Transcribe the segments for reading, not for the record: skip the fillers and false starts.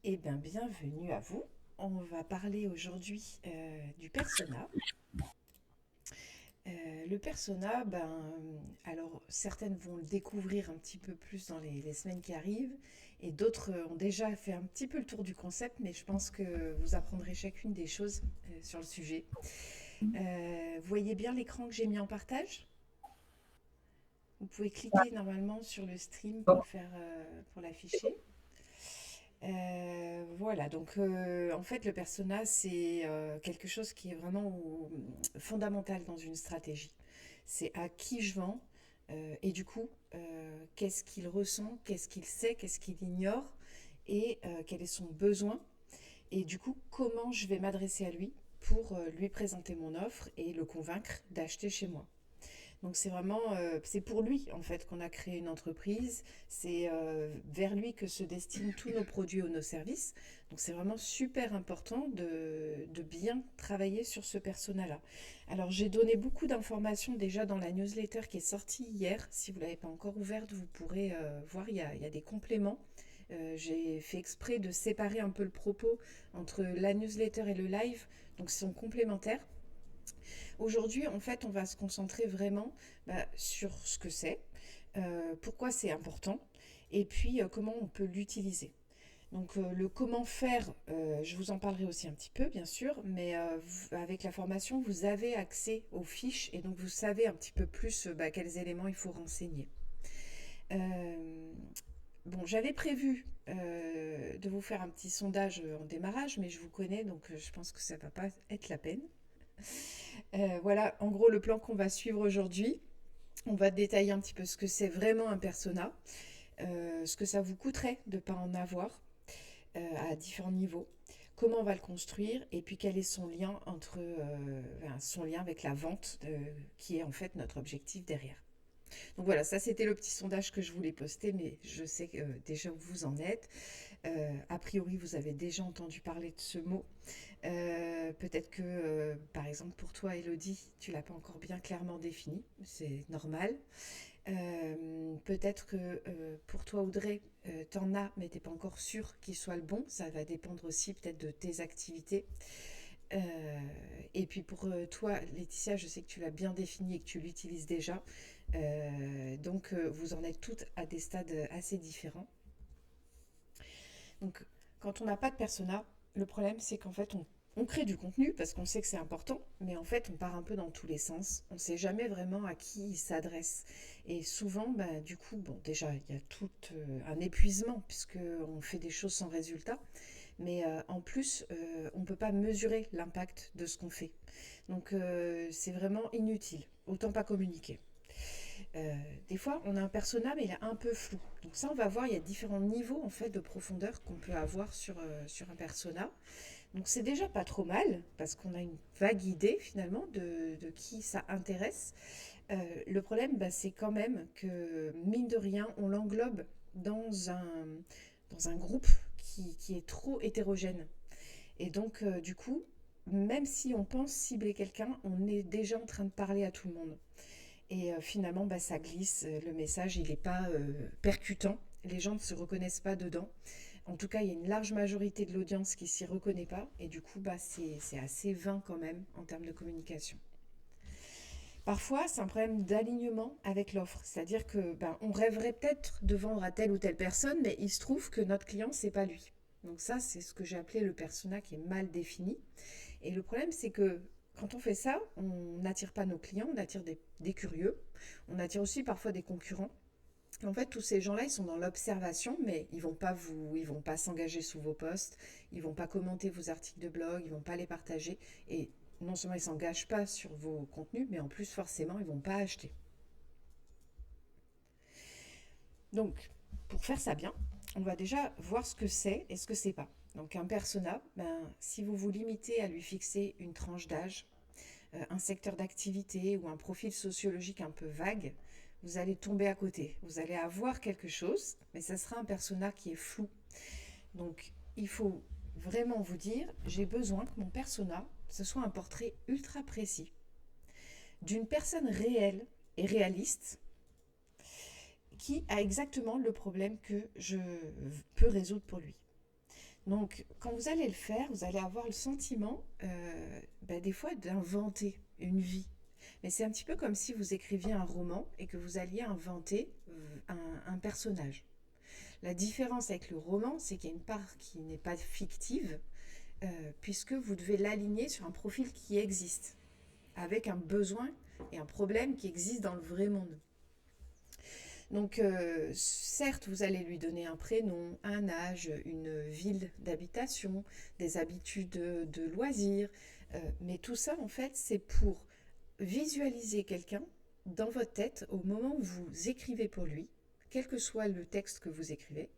Eh bien, bienvenue à vous. On va parler aujourd'hui du persona. Le persona, alors certaines vont le découvrir un petit peu plus dans les semaines qui arrivent, et d'autres ont déjà fait un petit peu le tour du concept, mais je pense que vous apprendrez chacune des choses sur le sujet. Vous voyez bien l'écran que j'ai mis en partage? Vous pouvez cliquer normalement sur le stream pour le faire, pour l'afficher. Voilà, donc en fait, le persona, c'est quelque chose qui est vraiment fondamental dans une stratégie. C'est à qui je vends et du coup, qu'est-ce qu'il ressent, qu'est-ce qu'il sait, qu'est-ce qu'il ignore et quel est son besoin. Et du coup, comment je vais m'adresser à lui pour lui présenter mon offre et le convaincre d'acheter chez moi. Donc c'est vraiment, c'est pour lui en fait qu'on a créé une entreprise, c'est vers lui que se destinent tous nos produits ou nos services. Donc c'est vraiment super important de bien travailler sur ce persona-là. Alors j'ai donné beaucoup d'informations déjà dans la newsletter qui est sortie hier. Si vous ne l'avez pas encore ouverte, vous pourrez voir, il y a des compléments. J'ai fait exprès de séparer un peu le propos entre la newsletter et le live, donc ils sont complémentaires. Aujourd'hui, en fait, on va se concentrer vraiment sur ce que c'est, pourquoi c'est important, et puis comment on peut l'utiliser. Donc le comment faire, je vous en parlerai aussi un petit peu, bien sûr, mais avec la formation, vous avez accès aux fiches et donc vous savez un petit peu plus quels éléments il faut renseigner. Euh, bon, j'avais prévu de vous faire un petit sondage en démarrage, mais je vous connais, donc je pense que ça ne va pas être la peine. Voilà, en gros, le plan qu'on va suivre aujourd'hui. On va détailler un petit peu ce que c'est vraiment un persona, ce que ça vous coûterait de ne pas en avoir à différents niveaux, comment on va le construire et puis quel est son lien son lien avec la vente qui est en fait notre objectif derrière. Donc voilà, ça c'était le petit sondage que je voulais poster, mais je sais déjà où vous en êtes. A priori, vous avez déjà entendu parler de ce mot. Peut-être que, par exemple, pour toi, Elodie, tu l'as pas encore bien clairement défini. C'est normal. Peut-être que pour toi, Audrey, t'en as, mais t'es pas encore sûr qu'il soit le bon. Ça va dépendre aussi peut-être de tes activités. Et puis pour toi, Laetitia, je sais que tu l'as bien défini et que tu l'utilises déjà. Donc vous en êtes toutes à des stades assez différents. Donc, quand on n'a pas de persona, le problème c'est qu'en fait on crée du contenu parce qu'on sait que c'est important, mais en fait on part un peu dans tous les sens. On ne sait jamais vraiment à qui il s'adresse. Et souvent, du coup, bon, déjà il y a tout un épuisement puisque on fait des choses sans résultat, mais en plus on ne peut pas mesurer l'impact de ce qu'on fait. Donc c'est vraiment inutile. Autant pas communiquer. Des fois, on a un persona, mais il est un peu flou. Donc ça, on va voir, il y a différents niveaux en fait de profondeur qu'on peut avoir sur un persona. Donc c'est déjà pas trop mal, parce qu'on a une vague idée finalement de qui ça intéresse. Le problème, c'est quand même que, mine de rien, on l'englobe dans dans un groupe qui est trop hétérogène. Et donc, du coup, même si on pense cibler quelqu'un, on est déjà en train de parler à tout le monde. Et finalement, ça glisse, le message, il n'est pas percutant, les gens ne se reconnaissent pas dedans. En tout cas, il y a une large majorité de l'audience qui ne s'y reconnaît pas, et du coup, c'est assez vain quand même en termes de communication. Parfois, c'est un problème d'alignement avec l'offre, c'est-à-dire que on rêverait peut-être de vendre à telle ou telle personne, mais il se trouve que notre client, c'est pas lui. Donc ça, c'est ce que j'ai appelé le persona qui est mal défini. Et le problème, c'est que quand on fait ça, on n'attire pas nos clients, on attire des curieux, on attire aussi parfois des concurrents. En fait, tous ces gens-là, ils sont dans l'observation, mais ils vont pas s'engager sous vos posts, ils vont pas commenter vos articles de blog, ils vont pas les partager. Et non seulement ils s'engagent pas sur vos contenus, mais en plus forcément, ils vont pas acheter. Donc, pour faire ça bien, on va déjà voir ce que c'est et ce que c'est pas. Donc, un persona, si vous vous limitez à lui fixer une tranche d'âge, un secteur d'activité ou un profil sociologique un peu vague, vous allez tomber à côté. Vous allez avoir quelque chose, mais ça sera un persona qui est flou. Donc, il faut vraiment vous dire, j'ai besoin que mon persona, ce soit un portrait ultra précis d'une personne réelle et réaliste qui a exactement le problème que je peux résoudre pour lui. Donc, quand vous allez le faire, vous allez avoir le sentiment, des fois, d'inventer une vie. Mais c'est un petit peu comme si vous écriviez un roman et que vous alliez inventer un personnage. La différence avec le roman, c'est qu'il y a une part qui n'est pas fictive, puisque vous devez l'aligner sur un profil qui existe, avec un besoin et un problème qui existe dans le vrai monde. Donc, certes, vous allez lui donner un prénom, un âge, une ville d'habitation, des habitudes de loisirs, mais tout ça, en fait, c'est pour visualiser quelqu'un dans votre tête au moment où vous écrivez pour lui, quel que soit le texte que vous écrivez,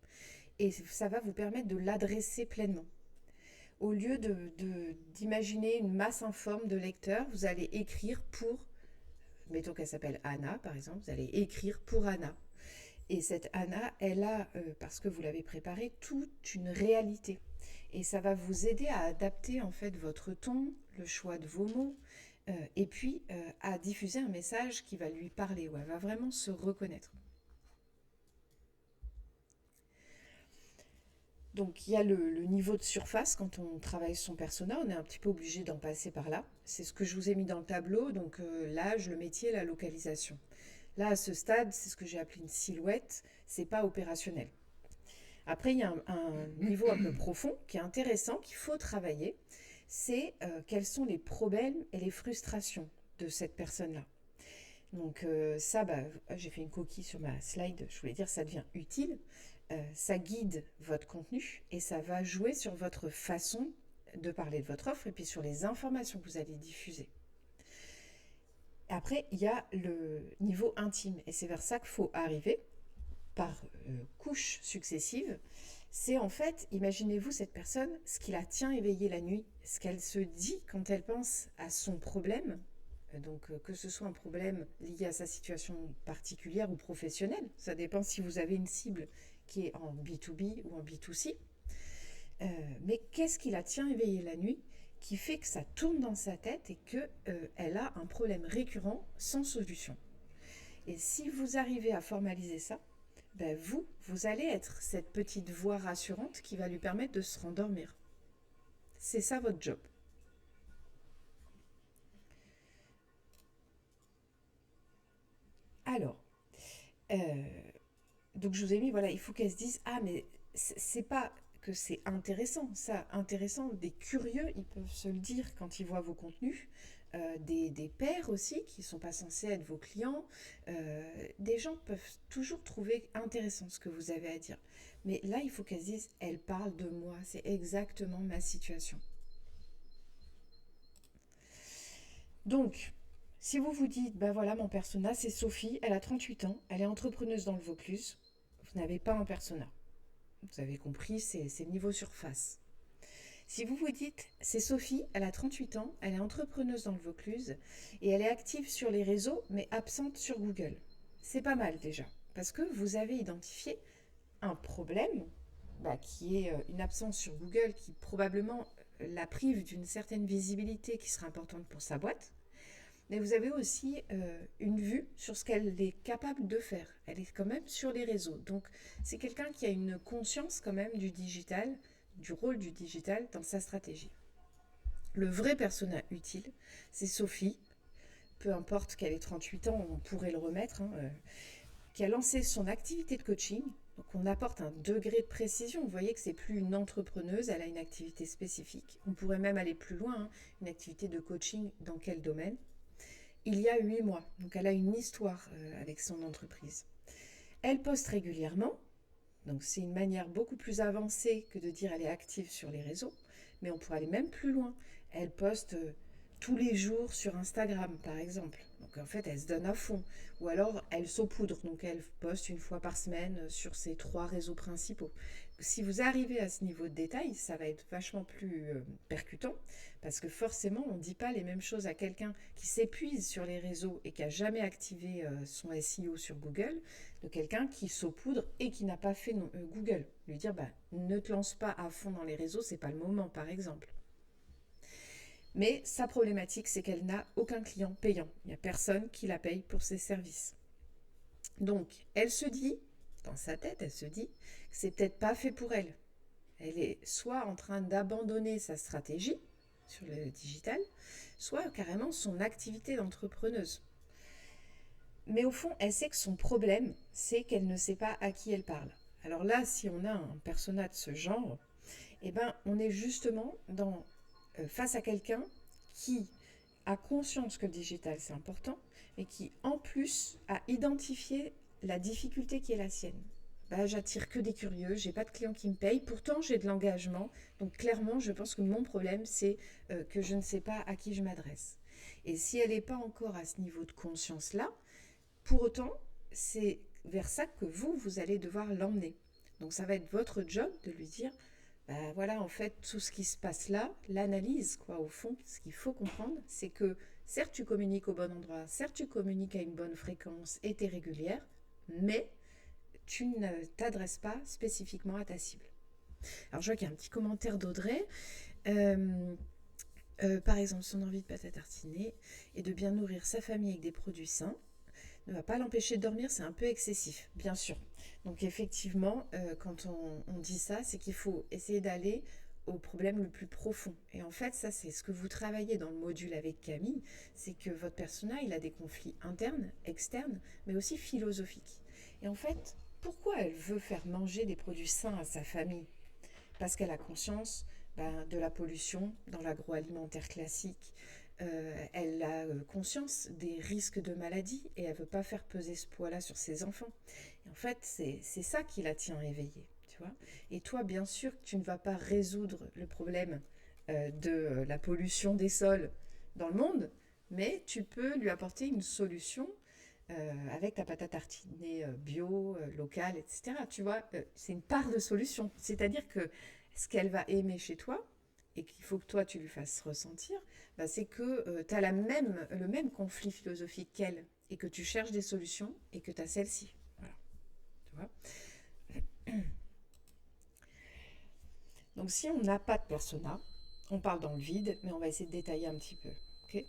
et ça va vous permettre de l'adresser pleinement. Au lieu d'imaginer une masse informe de lecteurs, vous allez écrire pour, mettons qu'elle s'appelle Anna par exemple, vous allez écrire pour Anna. Et cette Anna, elle a, parce que vous l'avez préparée, toute une réalité. Et ça va vous aider à adapter en fait votre ton, le choix de vos mots, et puis à diffuser un message qui va lui parler, où elle va vraiment se reconnaître. Donc il y a le niveau de surface quand on travaille son persona, on est un petit peu obligé d'en passer par là. C'est ce que je vous ai mis dans le tableau, donc l'âge, le métier, la localisation. Là, à ce stade, c'est ce que j'ai appelé une silhouette, c'est pas opérationnel. Après, il y a un niveau un peu profond qui est intéressant, qu'il faut travailler, c'est quels sont les problèmes et les frustrations de cette personne-là. Donc ça, j'ai fait une coquille sur ma slide, je voulais dire ça devient utile, ça guide votre contenu et ça va jouer sur votre façon de parler de votre offre et puis sur les informations que vous allez diffuser. Après, il y a le niveau intime et c'est vers ça qu'il faut arriver par couches successives. C'est en fait, imaginez-vous cette personne, ce qui la tient éveillée la nuit, ce qu'elle se dit quand elle pense à son problème, donc que ce soit un problème lié à sa situation particulière ou professionnelle, ça dépend si vous avez une cible qui est en B2B ou en B2C. Mais qu'est-ce qui la tient éveillée la nuit qui fait que ça tourne dans sa tête et qu'elle a un problème récurrent sans solution. Et si vous arrivez à formaliser ça, vous allez être cette petite voix rassurante qui va lui permettre de se rendormir. C'est ça votre job. Alors, euh, donc je vous ai mis, voilà, il faut qu'elle se dise, ah mais c'est pas que c'est intéressant, ça, intéressant, des curieux, ils peuvent se le dire quand ils voient vos contenus, des pairs aussi, qui ne sont pas censés être vos clients, des gens peuvent toujours trouver intéressant ce que vous avez à dire. Mais là, il faut qu'elle se dise, elle parle de moi, c'est exactement ma situation. Donc, si vous vous dites, ben voilà, mon persona, c'est Sophie, elle a 38 ans, elle est entrepreneuse dans le Vaucluse, vous n'avez pas un persona. Vous avez compris, c'est le niveau surface. Si vous vous dites, c'est Sophie, elle a 38 ans, elle est entrepreneuse dans le Vaucluse et elle est active sur les réseaux mais absente sur Google. C'est pas mal déjà, parce que vous avez identifié un problème qui est une absence sur Google qui probablement la prive d'une certaine visibilité qui sera importante pour sa boîte. Mais vous avez aussi une vue sur ce qu'elle est capable de faire. Elle est quand même sur les réseaux. Donc c'est quelqu'un qui a une conscience quand même du digital, du rôle du digital dans sa stratégie. Le vrai persona utile, c'est Sophie, peu importe qu'elle ait 38 ans, on pourrait le remettre, qui a lancé son activité de coaching. Donc on apporte un degré de précision. Vous voyez que c'est plus une entrepreneuse, elle a une activité spécifique. On pourrait même aller plus loin, une activité de coaching dans quel domaine? Il y a 8 mois. Donc elle a une histoire avec son entreprise. Elle poste régulièrement, donc c'est une manière beaucoup plus avancée que de dire elle est active sur les réseaux, mais on pourrait aller même plus loin. Elle poste tous les jours sur Instagram par exemple. Donc en fait elle se donne à fond. Ou alors elle saupoudre, donc elle poste une fois par semaine sur ses 3 réseaux principaux. Si vous arrivez à ce niveau de détail, ça va être vachement plus percutant, parce que forcément on ne dit pas les mêmes choses à quelqu'un qui s'épuise sur les réseaux et qui n'a jamais activé son SEO sur Google, de quelqu'un qui saupoudre et qui n'a pas fait Google. Lui dire ne te lance pas à fond dans les réseaux, c'est pas le moment par exemple. Mais sa problématique, c'est qu'elle n'a aucun client payant. Il n'y a personne qui la paye pour ses services. Donc, elle se dit, dans sa tête, elle se dit que c'est peut-être pas fait pour elle. Elle est soit en train d'abandonner sa stratégie sur le digital, soit carrément son activité d'entrepreneuse. Mais au fond, elle sait que son problème, c'est qu'elle ne sait pas à qui elle parle. Alors là, si on a un persona de ce genre, eh ben, on est justement face à quelqu'un qui a conscience que le digital c'est important, mais qui en plus a identifié la difficulté qui est la sienne. Bah, j'attire que des curieux, j'ai pas de clients qui me payent, pourtant j'ai de l'engagement. Donc clairement, je pense que mon problème, c'est que je ne sais pas à qui je m'adresse. Et si elle n'est pas encore à ce niveau de conscience-là, pour autant, c'est vers ça que vous allez devoir l'emmener. Donc ça va être votre job de lui dire, bah voilà, en fait, tout ce qui se passe là, l'analyse, quoi, au fond, ce qu'il faut comprendre, c'est que certes, tu communiques au bon endroit, certes, tu communiques à une bonne fréquence et t'es régulière, mais tu ne t'adresses pas spécifiquement à ta cible. Alors, je vois qu'il y a un petit commentaire d'Audrey. Euh, par exemple, son envie de pâte à tartiner et de bien nourrir sa famille avec des produits sains ne va pas l'empêcher de dormir, c'est un peu excessif, bien sûr. Donc effectivement, quand on dit ça, c'est qu'il faut essayer d'aller au problème le plus profond. Et en fait, ça, c'est ce que vous travaillez dans le module avec Camille, c'est que votre persona, il a des conflits internes, externes, mais aussi philosophiques. Et en fait, pourquoi elle veut faire manger des produits sains à sa famille? Parce qu'elle a conscience de la pollution dans l'agroalimentaire classique. Elle a conscience des risques de maladie et elle ne veut pas faire peser ce poids-là sur ses enfants. Et en fait, c'est ça qui la tient éveillée. Tu vois. Et toi, bien sûr, tu ne vas pas résoudre le problème de la pollution des sols dans le monde, mais tu peux lui apporter une solution avec ta pâte à tartiner bio, locale, etc. Tu vois, c'est une part de solution. C'est-à-dire que ce qu'elle va aimer chez toi, et qu'il faut que toi tu lui fasses ressentir, bah, c'est que tu as le même conflit philosophique qu'elle, et que tu cherches des solutions, et que tu as celle-ci. Voilà. Tu vois. Donc si on n'a pas de persona, on parle dans le vide, mais on va essayer de détailler un petit peu. Okay.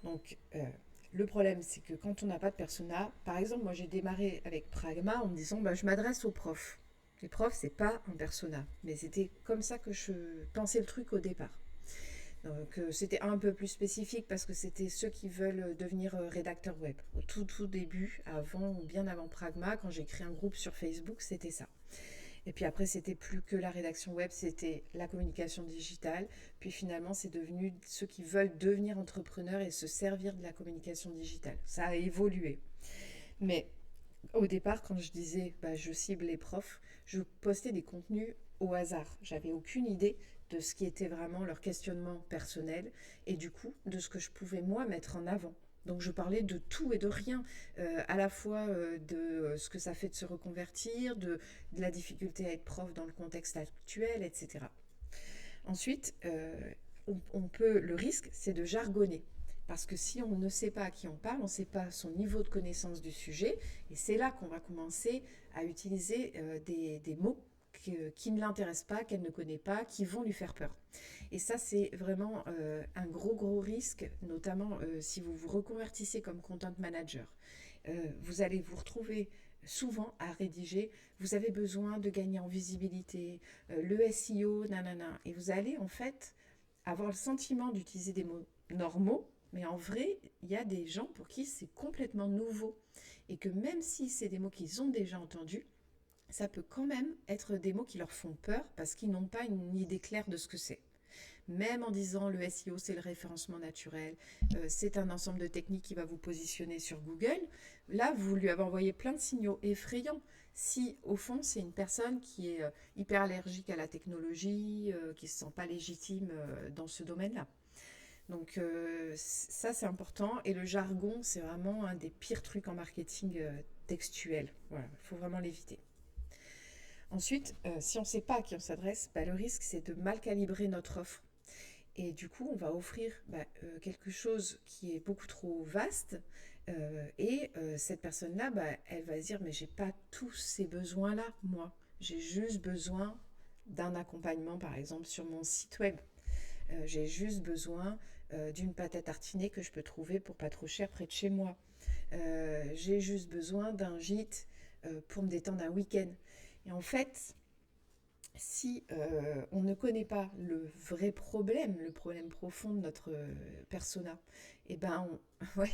Donc le problème, c'est que quand on n'a pas de persona, par exemple, moi j'ai démarré avec Pragma en me disant bah, je m'adresse aux profs. Les profs, c'est pas un persona, mais c'était comme ça que je pensais le truc au départ. Donc c'était un peu plus spécifique parce que c'était ceux qui veulent devenir rédacteurs web. Au tout début, avant ou bien avant Pragma, quand j'ai créé un groupe sur Facebook, c'était ça. Et puis après, c'était plus que la rédaction web, c'était la communication digitale. Puis finalement, c'est devenu ceux qui veulent devenir entrepreneurs et se servir de la communication digitale. Ça a évolué. Mais au départ, quand je disais bah, je cible les profs, je postais des contenus au hasard. J'avais aucune idée de ce qui était vraiment leur questionnement personnel et du coup de ce que je pouvais moi mettre en avant. Donc je parlais de tout et de rien, à la fois de ce que ça fait de se reconvertir, de la difficulté à être prof dans le contexte actuel, etc. Ensuite, le risque, c'est de jargonner. Parce que si on ne sait pas à qui on parle, on ne sait pas son niveau de connaissance du sujet, et c'est là qu'on va commencer à utiliser des mots qui ne l'intéressent pas, qu'elle ne connaît pas, qui vont lui faire peur. Et ça, c'est vraiment un gros risque, notamment si vous vous reconvertissez comme content manager. Vous allez vous retrouver souvent à rédiger, vous avez besoin de gagner en visibilité, le SEO, nanana, et vous allez en fait avoir le sentiment d'utiliser des mots normaux, mais en vrai, il y a des gens pour qui c'est complètement nouveau, et que même si c'est des mots qu'ils ont déjà entendus, ça peut quand même être des mots qui leur font peur parce qu'ils n'ont pas une idée claire de ce que c'est. Même en disant le SEO, c'est le référencement naturel, c'est un ensemble de techniques qui va vous positionner sur Google, là, vous lui avez envoyé plein de signaux effrayants. Si, au fond, c'est une personne qui est hyper allergique à la technologie, qui ne se sent pas légitime dans ce domaine-là. Donc ça, c'est important. Et le jargon, c'est vraiment un des pires trucs en marketing textuel. Voilà, il faut vraiment l'éviter. Ensuite, si on ne sait pas à qui on s'adresse, bah, le risque, c'est de mal calibrer notre offre. Et du coup, on va offrir quelque chose qui est beaucoup trop vaste. Cette personne-là, bah, elle va se dire, mais j'ai pas tous ces besoins-là, moi. J'ai juste besoin d'un accompagnement, par exemple, sur mon site web. J'ai juste besoin d'une pâte à tartiner que je peux trouver pour pas trop cher près de chez moi. J'ai juste besoin d'un gîte pour me détendre un week-end. Et en fait, Si on ne connaît pas le problème profond de notre persona, eh ben ouais,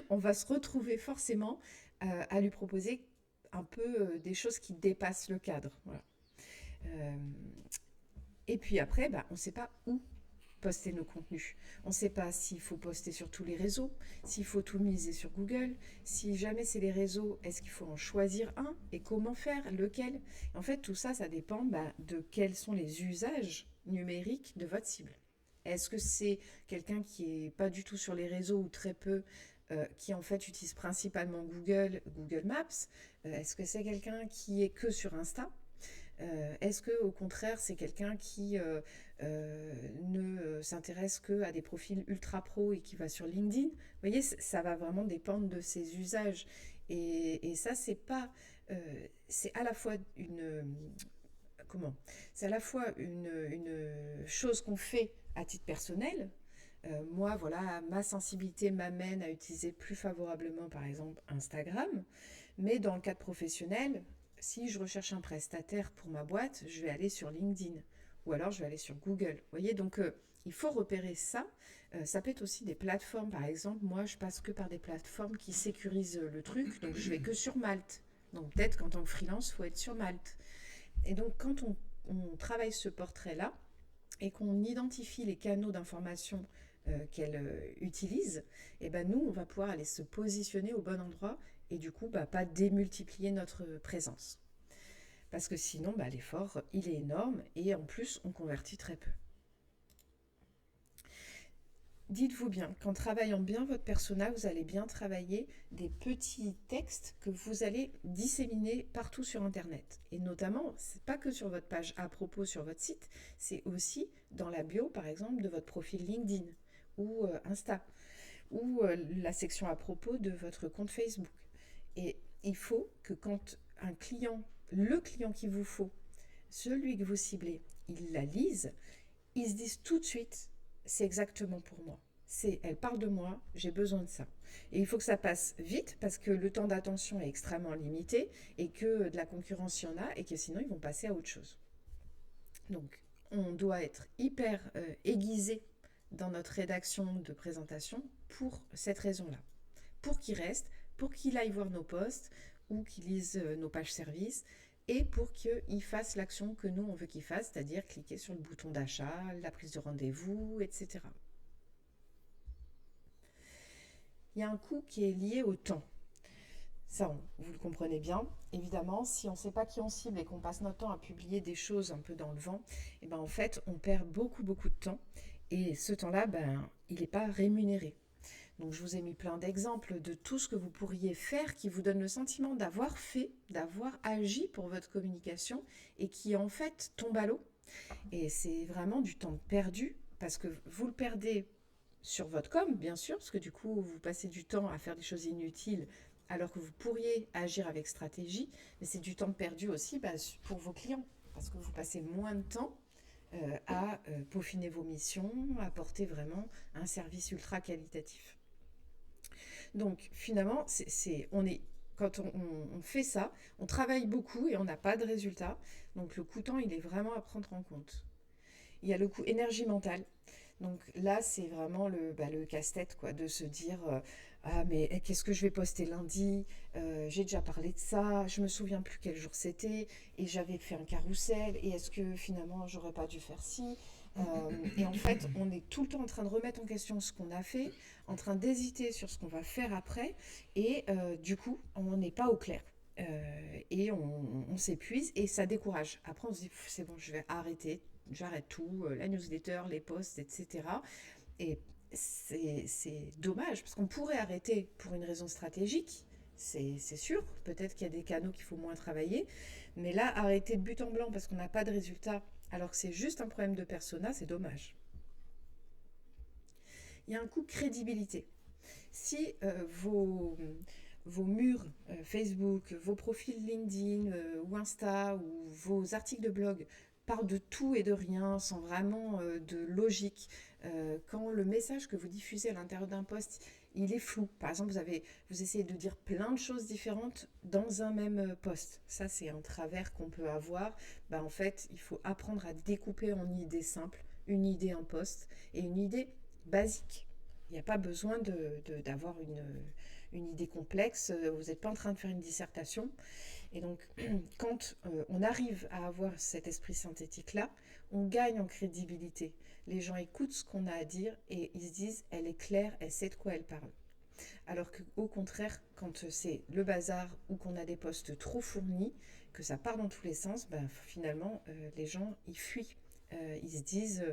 on va se retrouver forcément à lui proposer un peu des choses qui dépassent le cadre. Voilà. Euh, et puis après, bah, on ne sait pas où poster nos contenus. On ne sait pas s'il faut poster sur tous les réseaux, s'il faut tout miser sur Google, si jamais c'est les réseaux, est-ce qu'il faut en choisir un et comment faire, lequel. En fait, tout ça, ça dépend de quels sont les usages numériques de votre cible. Est-ce que c'est quelqu'un qui n'est pas du tout sur les réseaux ou très peu, qui en fait utilise principalement Google Maps? Est-ce que c'est quelqu'un qui est que sur Insta? Est-ce que au contraire c'est quelqu'un qui ne s'intéresse que à des profils ultra pro et qui va sur LinkedIn? Vous voyez, ça va vraiment dépendre de ses usages. Et ça, c'est pas, c'est à la fois comment? C'est à la fois une chose qu'on fait à titre personnel. Moi, voilà, ma sensibilité m'amène à utiliser plus favorablement, par exemple, Instagram. Mais dans le cadre professionnel, si je recherche un prestataire pour ma boîte, je vais aller sur LinkedIn ou alors je vais aller sur Google. Vous voyez, donc il faut repérer ça. Ça peut être aussi des plateformes, par exemple. Moi, je passe que par des plateformes qui sécurisent le truc, donc je vais que sur Malte. Donc peut-être qu'en tant que freelance, il faut être sur Malte. Et donc quand on travaille ce portrait-là et qu'on identifie les canaux d'information qu'elle utilise, et ben nous, on va pouvoir aller se positionner au bon endroit et du coup, pas démultiplier notre présence. Parce que sinon, l'effort, il est énorme et en plus, on convertit très peu. Dites-vous bien qu'en travaillant bien votre persona, vous allez bien travailler des petits textes que vous allez disséminer partout sur Internet. Et notamment, c'est pas que sur votre page à propos sur votre site, c'est aussi dans la bio, par exemple, de votre profil LinkedIn ou Insta, ou la section à propos de votre compte Facebook. Et il faut que quand un client, le client qu'il vous faut, celui que vous ciblez, il la lise, il se dise tout de suite, c'est exactement pour moi. Elle parle de moi, j'ai besoin de ça. Et il faut que ça passe vite parce que le temps d'attention est extrêmement limité et que de la concurrence il y en a et que sinon ils vont passer à autre chose. Donc on doit être hyper aiguisé dans notre rédaction de présentation pour cette raison-là. Pour qu'il reste, pour qu'il aille voir nos posts ou qu'il lise nos pages services et pour qu'il fasse l'action que nous on veut qu'il fasse, c'est-à-dire cliquer sur le bouton d'achat, la prise de rendez-vous, etc. Il y a un coût qui est lié au temps. Ça, vous le comprenez bien. Évidemment, si on ne sait pas qui on cible et qu'on passe notre temps à publier des choses un peu dans le vent, et ben en fait, on perd beaucoup, beaucoup de temps. Et ce temps-là, il n'est pas rémunéré. Donc je vous ai mis plein d'exemples de tout ce que vous pourriez faire qui vous donne le sentiment d'avoir fait, d'avoir agi pour votre communication et qui en fait tombe à l'eau. Et c'est vraiment du temps perdu parce que vous le perdez sur votre com, bien sûr, parce que du coup, vous passez du temps à faire des choses inutiles alors que vous pourriez agir avec stratégie, mais c'est du temps perdu aussi pour vos clients parce que vous passez moins de temps à peaufiner vos missions, à apporter vraiment un service ultra qualitatif. Donc finalement, quand on fait ça, on travaille beaucoup et on n'a pas de résultat. Donc le coût temps, il est vraiment à prendre en compte. Il y a le coût énergie mentale. Donc là, c'est vraiment le casse-tête, quoi, de se dire ah, mais qu'est-ce que je vais poster lundi? J'ai déjà parlé de ça, je me souviens plus quel jour c'était, et j'avais fait un carrousel, et est-ce que finalement j'aurais pas dû faire ci? Et en fait, on est tout le temps en train de remettre en question ce qu'on a fait, en train d'hésiter sur ce qu'on va faire après, et du coup, on n'est pas au clair. Et on s'épuise et ça décourage. Après, on se dit, c'est bon, je vais arrêter, j'arrête tout, la newsletter, les posts, etc. Et c'est dommage, parce qu'on pourrait arrêter pour une raison stratégique, c'est sûr, peut-être qu'il y a des canaux qu'il faut moins travailler, mais là, arrêter de but en blanc parce qu'on n'a pas de résultat, alors que c'est juste un problème de persona, c'est dommage. Il y a un coût de crédibilité. Si vos murs Facebook, vos profils LinkedIn ou Insta ou vos articles de blog parlent de tout et de rien sans vraiment de logique, quand le message que vous diffusez à l'intérieur d'un post, il est flou. Par exemple, vous essayez de dire plein de choses différentes dans un même post. Ça, c'est un travers qu'on peut avoir. Bah, en fait, il faut apprendre à découper en idées simples, une idée en post et une idée basique. Il n'y a pas besoin d'avoir une idée complexe. Vous n'êtes pas en train de faire une dissertation. Et donc, quand on arrive à avoir cet esprit synthétique-là, on gagne en crédibilité. Les gens écoutent ce qu'on a à dire et ils se disent, elle est claire, elle sait de quoi elle parle. Alors qu'au contraire, quand c'est le bazar ou qu'on a des postes trop fournis, que ça part dans tous les sens, ben, finalement, les gens, ils fuient. Ils se disent,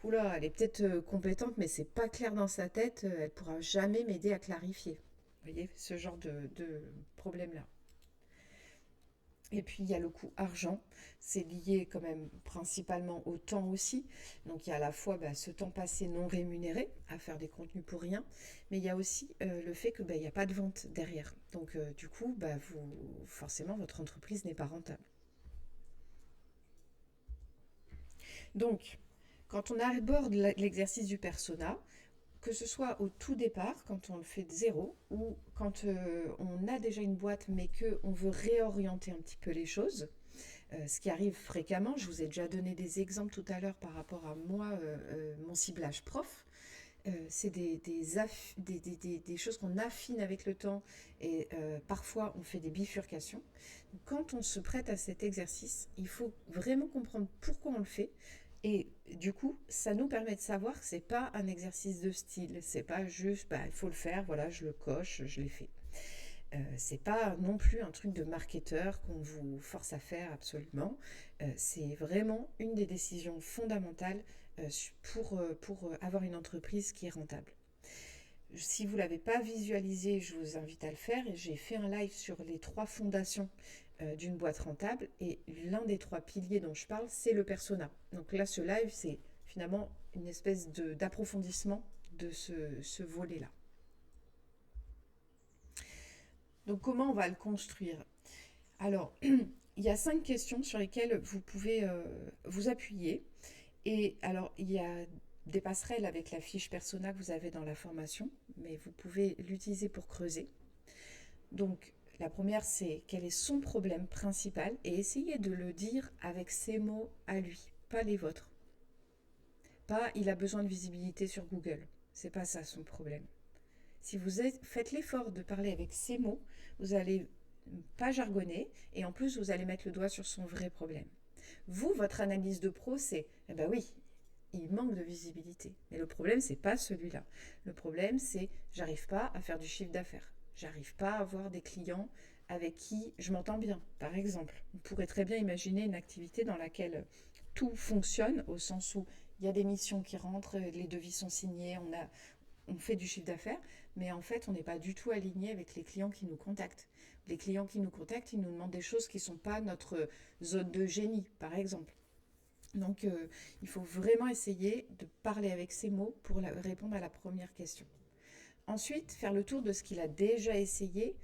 oula, elle est peut-être compétente, mais c'est pas clair dans sa tête, elle pourra jamais m'aider à clarifier. Vous voyez, ce genre de problème-là. Et puis il y a le coût argent, c'est lié quand même principalement au temps aussi. Donc il y a à la fois ce temps passé non rémunéré à faire des contenus pour rien, mais il y a aussi le fait que il n'y a pas de vente derrière. Donc du coup, forcément votre entreprise n'est pas rentable. Donc quand on aborde l'exercice du persona, que ce soit au tout départ, quand on le fait de zéro, ou quand on a déjà une boîte mais qu'on veut réorienter un petit peu les choses, ce qui arrive fréquemment. Je vous ai déjà donné des exemples tout à l'heure par rapport à moi, mon ciblage prof. C'est des choses qu'on affine avec le temps et parfois on fait des bifurcations. Quand on se prête à cet exercice, il faut vraiment comprendre pourquoi on le fait. Et du coup, ça nous permet de savoir que c'est pas un exercice de style, c'est pas juste il faut le faire, voilà, je le coche, je l'ai fait. C'est pas non plus un truc de marketeur qu'on vous force à faire absolument. C'est vraiment une des décisions fondamentales pour avoir une entreprise qui est rentable. Si vous ne l'avez pas visualisé, je vous invite à le faire. J'ai fait un live sur les 3 fondations d'une boîte rentable et l'un des 3 piliers dont je parle, c'est le persona. Donc là, ce live, c'est finalement une espèce d'approfondissement de ce volet-là. Donc comment on va le construire? Alors, il y a 5 questions sur lesquelles vous pouvez vous appuyer. Et alors, il y a des passerelles avec la fiche persona que vous avez dans la formation, mais vous pouvez l'utiliser pour creuser. Donc, la première, c'est quel est son problème principal et essayez de le dire avec ses mots à lui, pas les vôtres. Pas il a besoin de visibilité sur Google. C'est pas ça son problème. Si vous faites l'effort de parler avec ses mots, vous allez pas jargonner et en plus vous allez mettre le doigt sur son vrai problème. Vous, votre analyse de pro, c'est oui, il manque de visibilité. Mais le problème, c'est pas celui-là. Le problème, c'est j'arrive pas à faire du chiffre d'affaires. J'arrive pas à avoir des clients avec qui je m'entends bien, par exemple. On pourrait très bien imaginer une activité dans laquelle tout fonctionne, au sens où il y a des missions qui rentrent, les devis sont signés, on fait du chiffre d'affaires, mais en fait, on n'est pas du tout aligné avec les clients qui nous contactent. Les clients qui nous contactent, ils nous demandent des choses qui ne sont pas notre zone de génie, par exemple. Donc, il faut vraiment essayer de parler avec ces mots pour répondre à la première question. Ensuite, faire le tour de ce qu'il a déjà essayé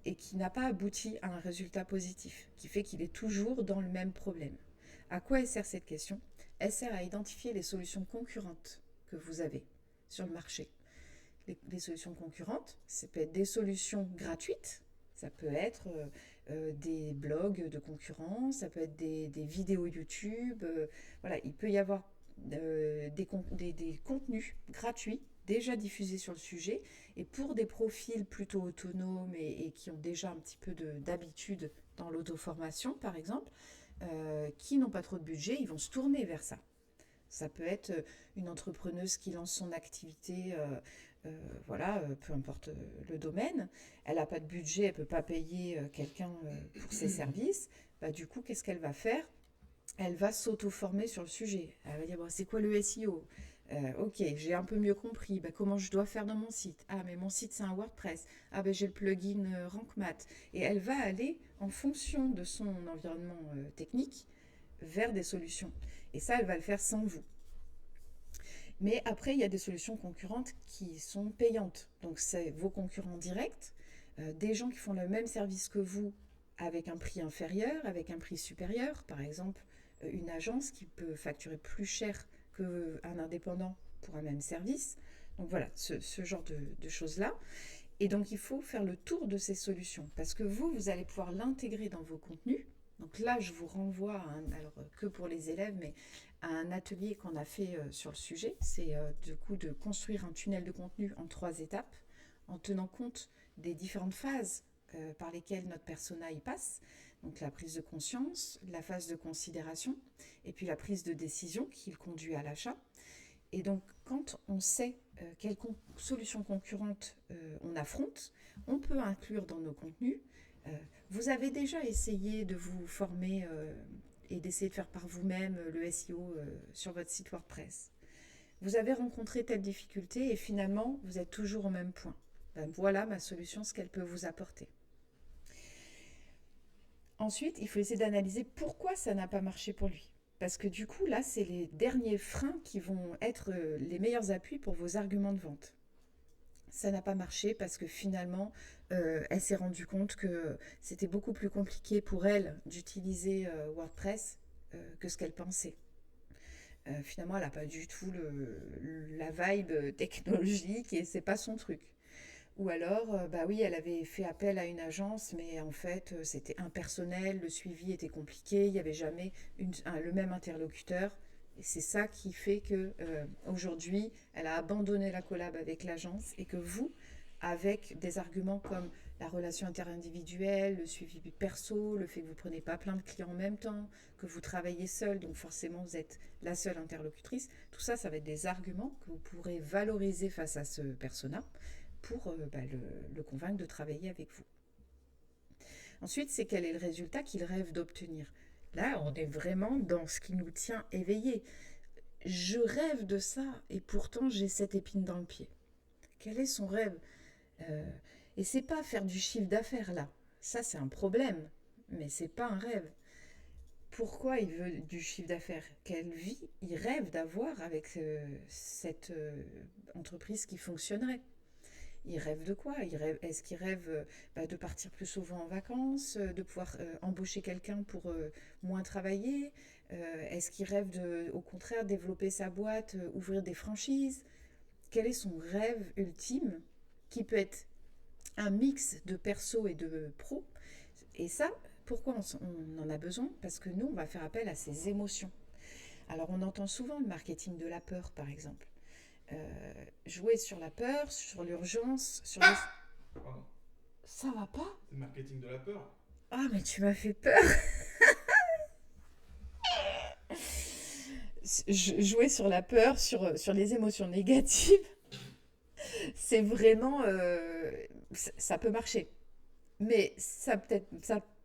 et qui n'a pas abouti à un résultat positif, qui fait qu'il est toujours dans le même problème. À quoi elle sert cette question? Elle sert à identifier les solutions concurrentes que vous avez sur le marché. Les solutions concurrentes, ça peut être des solutions gratuites, ça peut être des blogs de concurrents, ça peut être des vidéos YouTube. Voilà, il peut y avoir des contenus gratuits déjà diffusés sur le sujet et pour des profils plutôt autonomes et qui ont déjà un petit peu d'habitude dans l'auto-formation par exemple, qui n'ont pas trop de budget, ils vont se tourner vers ça. Ça peut être une entrepreneuse qui lance son activité, peu importe le domaine. Elle n'a pas de budget, elle ne peut pas payer quelqu'un pour ses services. Du coup, qu'est-ce qu'elle va faire? Elle va s'auto-former sur le sujet. Elle va dire, c'est quoi le SEO? Ok, j'ai un peu mieux compris. Comment je dois faire dans mon site? Ah, mais mon site, c'est un WordPress. Ah, j'ai le plugin RankMath. Et elle va aller, en fonction de son environnement technique, vers des solutions. Et ça, elle va le faire sans vous. Mais après, il y a des solutions concurrentes qui sont payantes. Donc, c'est vos concurrents directs, des gens qui font le même service que vous avec un prix inférieur, avec un prix supérieur. Par exemple, une agence qui peut facturer plus cher qu'un indépendant pour un même service. Donc voilà, ce genre de choses-là. Et donc, il faut faire le tour de ces solutions parce que vous allez pouvoir l'intégrer dans vos contenus. Donc là, je vous renvoie, alors que pour les élèves, mais à un atelier qu'on a fait sur le sujet. C'est du coup de construire un tunnel de contenu en 3 étapes en tenant compte des différentes phases par lesquelles notre persona y passe. Donc la prise de conscience, la phase de considération et puis la prise de décision qui le conduit à l'achat. Et donc, quand on sait quelle solution concurrente on affronte, on peut inclure dans nos contenus. Euh, vous avez déjà essayé de vous former et d'essayer de faire par vous-même le SEO sur votre site WordPress. Vous avez rencontré telle difficulté et finalement, vous êtes toujours au même point. Ben, voilà ma solution, ce qu'elle peut vous apporter. Ensuite, il faut essayer d'analyser pourquoi ça n'a pas marché pour lui. Parce que du coup, là, c'est les derniers freins qui vont être les meilleurs appuis pour vos arguments de vente. Ça n'a pas marché parce que finalement, elle s'est rendue compte que c'était beaucoup plus compliqué pour elle d'utiliser WordPress que ce qu'elle pensait. Finalement, elle n'a pas du tout la vibe technologique et c'est pas son truc. Ou alors, bah oui, elle avait fait appel à une agence, mais en fait, c'était impersonnel, le suivi était compliqué, il n'y avait jamais le même interlocuteur. Et c'est ça qui fait que aujourd'hui, elle a abandonné la collab avec l'agence et que vous, avec des arguments comme la relation interindividuelle, le suivi perso, le fait que vous ne prenez pas plein de clients en même temps, que vous travaillez seul, donc forcément vous êtes la seule interlocutrice, tout ça, ça va être des arguments que vous pourrez valoriser face à ce persona pour le convaincre de travailler avec vous. Ensuite, c'est quel est le résultat qu'il rêve d'obtenir. Là, on est vraiment dans ce qui nous tient éveillés. Je rêve de ça et pourtant j'ai cette épine dans le pied. Quel est son rêve Et c'est pas faire du chiffre d'affaires là. Ça, c'est un problème, mais c'est pas un rêve. Pourquoi il veut du chiffre d'affaires? Quelle vie il rêve d'avoir avec cette entreprise qui fonctionnerait? Il rêve de quoi? Est-ce qu'il rêve de partir plus souvent en vacances, de pouvoir embaucher quelqu'un pour moins travailler? Est-ce qu'il rêve de, au contraire, développer sa boîte, ouvrir des franchises? Quel est son rêve ultime qui peut être un mix de perso et de pro? Et ça, pourquoi on en a besoin? Parce que nous, on va faire appel à ses émotions. Alors, on entend souvent le marketing de la peur, par exemple. Jouer sur la peur, sur l'urgence, sur les... Pardon. Ça va pas? C'est le marketing de la peur. Ah, mais tu m'as fait peur. Jouer sur la peur, sur les émotions négatives, c'est vraiment... ça peut marcher. Mais ça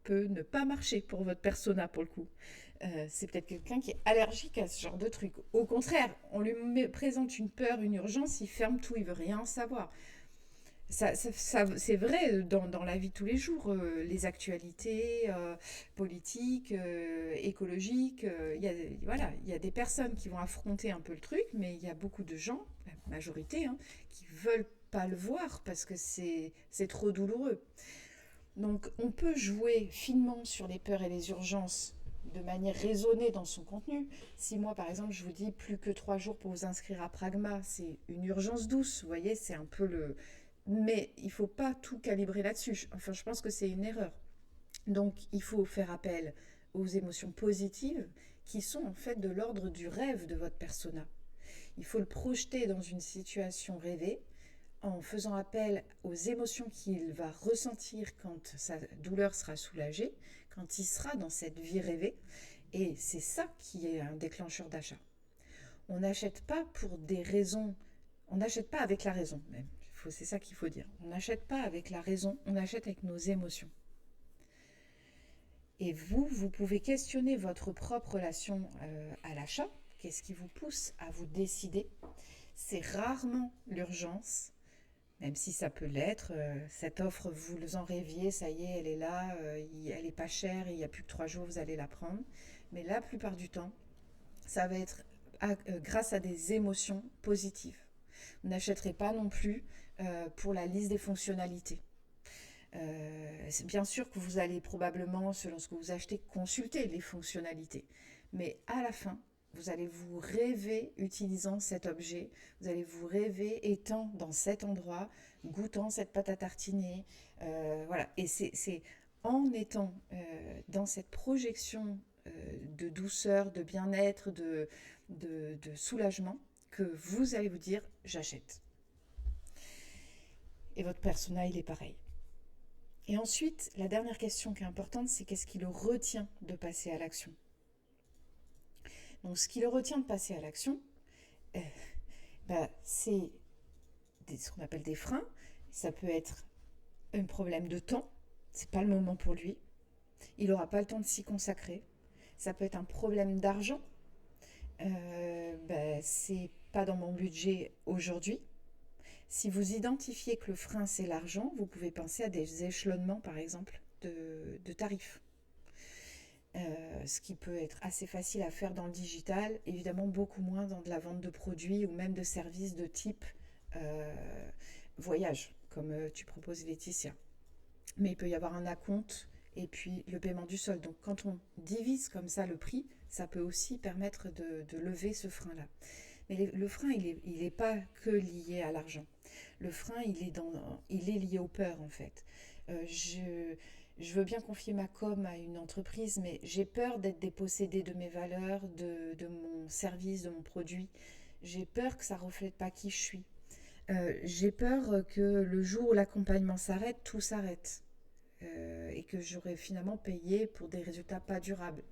peut ne pas marcher pour votre persona, pour le coup. C'est peut-être quelqu'un qui est allergique à ce genre de truc. Au contraire, on lui présente une peur, une urgence, il ferme tout, il veut rien savoir. C'est vrai dans la vie de tous les jours, les actualités politiques, écologiques. Voilà, il y a des personnes qui vont affronter un peu le truc, mais il y a beaucoup de gens, la majorité, hein, qui veulent pas le voir parce que c'est trop douloureux. Donc on peut jouer finement sur les peurs et les urgences de manière raisonnée dans son contenu. Si moi par exemple je vous dis plus que 3 jours pour vous inscrire à Pragma, c'est une urgence douce, vous voyez, c'est un peu le... Mais il ne faut pas tout calibrer là-dessus. Enfin, je pense que c'est une erreur. Donc, il faut faire appel aux émotions positives qui sont en fait de l'ordre du rêve de votre persona. Il faut le projeter dans une situation rêvée en faisant appel aux émotions qu'il va ressentir quand sa douleur sera soulagée, quand il sera dans cette vie rêvée. Et c'est ça qui est un déclencheur d'achat. On n'achète pas pour des raisons, on n'achète pas avec la raison même. C'est ça qu'il faut dire. On n'achète pas avec la raison, on achète avec nos émotions. Et vous pouvez questionner votre propre relation à l'achat. Qu'est-ce qui vous pousse à vous décider? C'est rarement l'urgence, même si ça peut l'être. Cette offre, vous en rêviez, ça y est, elle est là, elle n'est pas chère, il n'y a plus que 3 jours, vous allez la prendre. Mais la plupart du temps, ça va être grâce à des émotions positives. Vous n'achèterez pas non plus pour la liste des fonctionnalités. C'est bien sûr que vous allez probablement, selon ce que vous achetez, consulter les fonctionnalités. Mais à la fin, Vous allez vous rêver utilisant cet objet, vous allez vous rêver étant dans cet endroit, goûtant cette pâte à tartiner. Voilà, et c'est en étant dans cette projection de douceur, de bien-être, de soulagement, que vous allez vous dire j'achète. Et votre persona, il est pareil. Et ensuite, la dernière question qui est importante, c'est qu'est-ce qui le retient de passer à l'action. Donc ce qui le retient de passer à l'action, euh, c'est ce qu'on appelle des freins. Ça peut être un problème de temps, c'est pas le moment pour lui, il n'aura pas le temps de s'y consacrer. Ça peut être un problème d'argent, c'est pas dans mon budget aujourd'hui. Si vous identifiez que le frein c'est l'argent, vous pouvez penser à des échelonnements par exemple de tarifs. Ce qui peut être assez facile à faire dans le digital, évidemment beaucoup moins dans de la vente de produits ou même de services de type voyage, comme tu proposes Laetitia. Mais il peut y avoir un acompte et puis le paiement du sol. Donc quand on divise comme ça le prix, ça peut aussi permettre de lever ce frein-là. Mais le frein, il est pas que lié à l'argent. Le frein, il est lié aux peurs en fait. Je veux bien confier ma com à une entreprise, mais j'ai peur d'être dépossédée de mes valeurs, de mon service, de mon produit. J'ai peur que ça ne reflète pas qui je suis. J'ai peur que le jour où l'accompagnement s'arrête, tout s'arrête. Et que j'aurais finalement payé pour des résultats pas durables.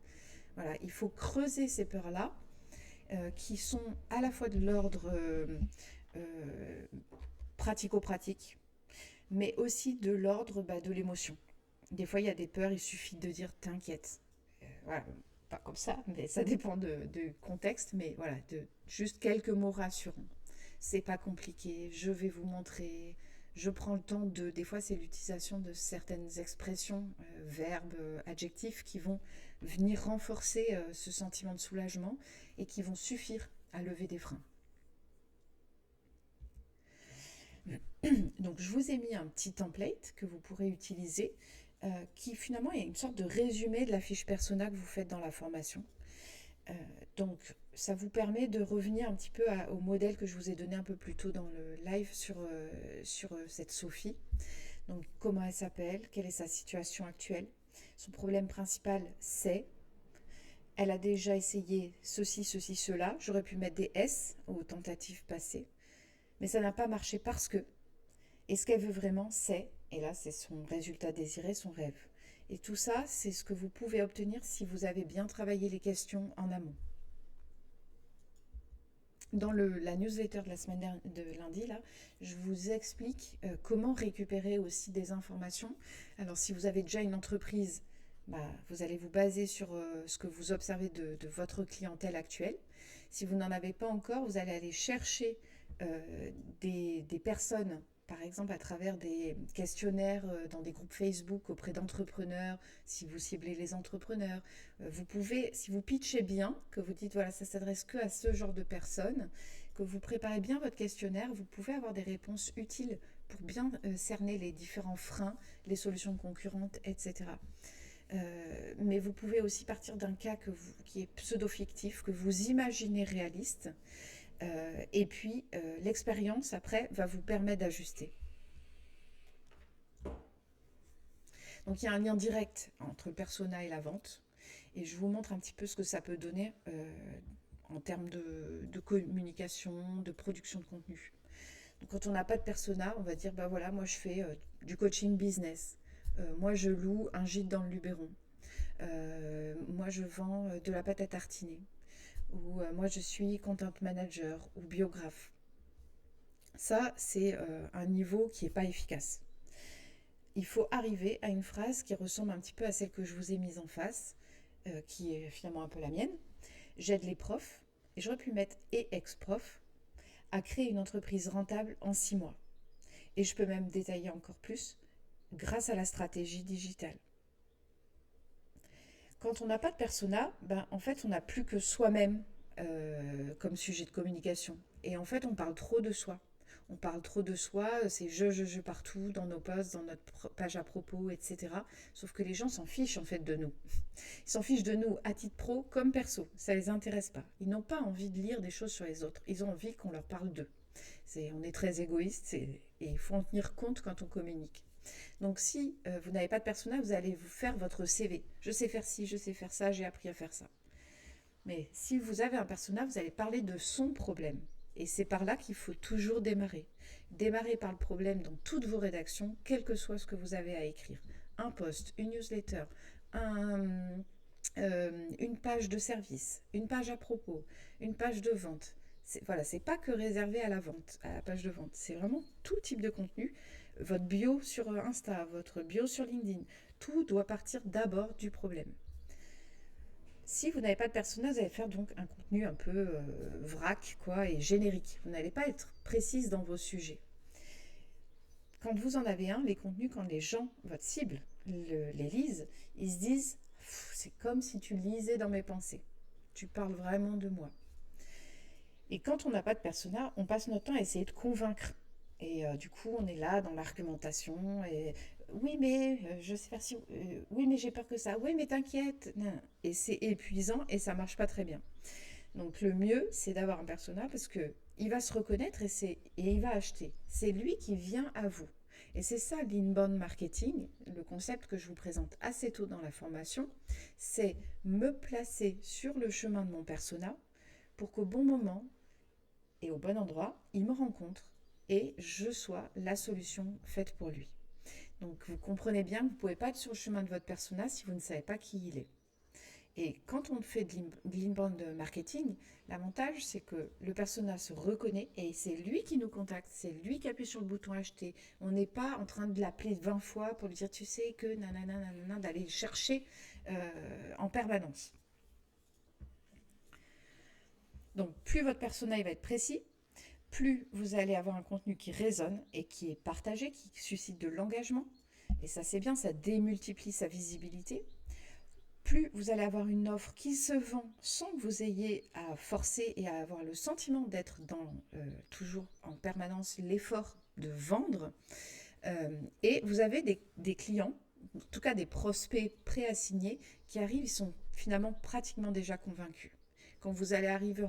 Voilà, il faut creuser ces peurs-là, qui sont à la fois de l'ordre euh, pratico-pratique, mais aussi de l'ordre de l'émotion. Des fois, il y a des peurs, il suffit de dire t'inquiète. Voilà, pas comme ça, mais ça dépend de contexte, mais voilà, de juste quelques mots rassurants. C'est pas compliqué, je vais vous montrer. Je prends le temps de. Des fois, c'est l'utilisation de certaines expressions, verbes, adjectifs qui vont venir renforcer ce sentiment de soulagement et qui vont suffire à lever des freins. Donc, je vous ai mis un petit template que vous pourrez utiliser qui finalement est une sorte de résumé de la fiche persona que vous faites dans la formation. Donc, ça vous permet de revenir un petit peu au modèle que je vous ai donné un peu plus tôt dans le live sur cette Sophie. Donc, comment elle s'appelle, quelle est sa situation actuelle. Son problème principal, c'est elle a déjà essayé ceci, ceci, cela. J'aurais pu mettre des S aux tentatives passées, mais ça n'a pas marché parce que. Et ce qu'elle veut vraiment, c'est, et là c'est son résultat désiré, son rêve. Et tout ça, c'est ce que vous pouvez obtenir si vous avez bien travaillé les questions en amont. Dans la newsletter de la semaine de lundi, là, je vous explique comment récupérer aussi des informations. Alors si vous avez déjà une entreprise, vous allez vous baser sur ce que vous observez de votre clientèle actuelle. Si vous n'en avez pas encore, vous allez aller chercher des personnes, par exemple à travers des questionnaires dans des groupes Facebook auprès d'entrepreneurs, si vous ciblez les entrepreneurs. Vous pouvez, si vous pitchez bien, que vous dites voilà, ça s'adresse que à ce genre de personnes, que vous préparez bien votre questionnaire, vous pouvez avoir des réponses utiles pour bien cerner les différents freins, les solutions concurrentes, etc. Mais vous pouvez aussi partir d'un cas qui est pseudo-fictif, que vous imaginez réaliste, et puis l'expérience après va vous permettre d'ajuster. Donc il y a un lien direct entre le persona et la vente, et je vous montre un petit peu ce que ça peut donner en termes de communication, de production de contenu. Donc quand on n'a pas de persona, on va dire voilà, moi je fais du coaching business, moi je loue un gîte dans le Luberon, moi je vends de la pâte à tartiner, ou moi je suis content manager ou biographe. Ça, c'est un niveau qui n'est pas efficace. Il faut arriver à une phrase qui ressemble un petit peu à celle que je vous ai mise en face, qui est finalement un peu la mienne. J'aide les profs, et j'aurais pu mettre et ex-prof, à créer une entreprise rentable en 6 mois. Et je peux même détailler encore plus, grâce à la stratégie digitale. Quand on n'a pas de persona, en fait, on n'a plus que soi-même comme sujet de communication. Et en fait, on parle trop de soi. On parle trop de soi, c'est je partout, dans nos posts, dans notre page à propos, etc. Sauf que les gens s'en fichent en fait de nous. Ils s'en fichent de nous à titre pro comme perso. Ça les intéresse pas. Ils n'ont pas envie de lire des choses sur les autres. Ils ont envie qu'on leur parle d'eux. On est très égoïste et il faut en tenir compte quand on communique. Donc si vous n'avez pas de persona, vous allez vous faire votre CV. Je sais faire ci, je sais faire ça, j'ai appris à faire ça. Mais si vous avez un persona, vous allez parler de son problème. Et c'est par là qu'il faut toujours démarrer. Démarrer par le problème dans toutes vos rédactions, quel que soit ce que vous avez à écrire. Un post, une newsletter, un, une page de service, une page à propos, une page de vente. Voilà, c'est pas que réservé à la vente, à la page de vente. C'est vraiment tout type de contenu. Votre bio sur Insta, votre bio sur LinkedIn, tout doit partir d'abord du problème. Si vous n'avez pas de persona, vous allez faire donc un contenu un peu vrac quoi, et générique. Vous n'allez pas être précise dans vos sujets. Quand vous en avez un, les contenus, quand les gens, votre cible, les lisent, ils se disent c'est comme si tu lisais dans mes pensées. Tu parles vraiment de moi. Et quand on n'a pas de persona, on passe notre temps à essayer de convaincre. Et du coup, on est là dans l'argumentation. Et oui, mais je sais faire si. Oui, mais j'ai peur que ça. Oui, mais t'inquiète. Et c'est épuisant et ça marche pas très bien. Donc le mieux, c'est d'avoir un persona parce que il va se reconnaître et il va acheter. C'est lui qui vient à vous. Et c'est ça l'inbound marketing, le concept que je vous présente assez tôt dans la formation, c'est me placer sur le chemin de mon persona pour qu'au bon moment et au bon endroit, il me rencontre et je sois la solution faite pour lui. Donc vous comprenez bien que vous ne pouvez pas être sur le chemin de votre persona si vous ne savez pas qui il est. Et quand on fait de l'inbound marketing, l'avantage c'est que le persona se reconnaît et c'est lui qui nous contacte, c'est lui qui appuie sur le bouton acheter. On n'est pas en train de l'appeler 20 fois pour lui dire tu sais que nanana, nanana, d'aller le chercher en permanence. Donc plus votre persona il va être précis, plus vous allez avoir un contenu qui résonne et qui est partagé, qui suscite de l'engagement. Et ça c'est bien, ça démultiplie sa visibilité. Plus vous allez avoir une offre qui se vend sans que vous ayez à forcer et à avoir le sentiment d'être dans toujours en permanence l'effort de vendre. Et vous avez des clients, en tout cas des prospects préassignés qui arrivent, ils sont finalement pratiquement déjà convaincus. Quand vous allez arriver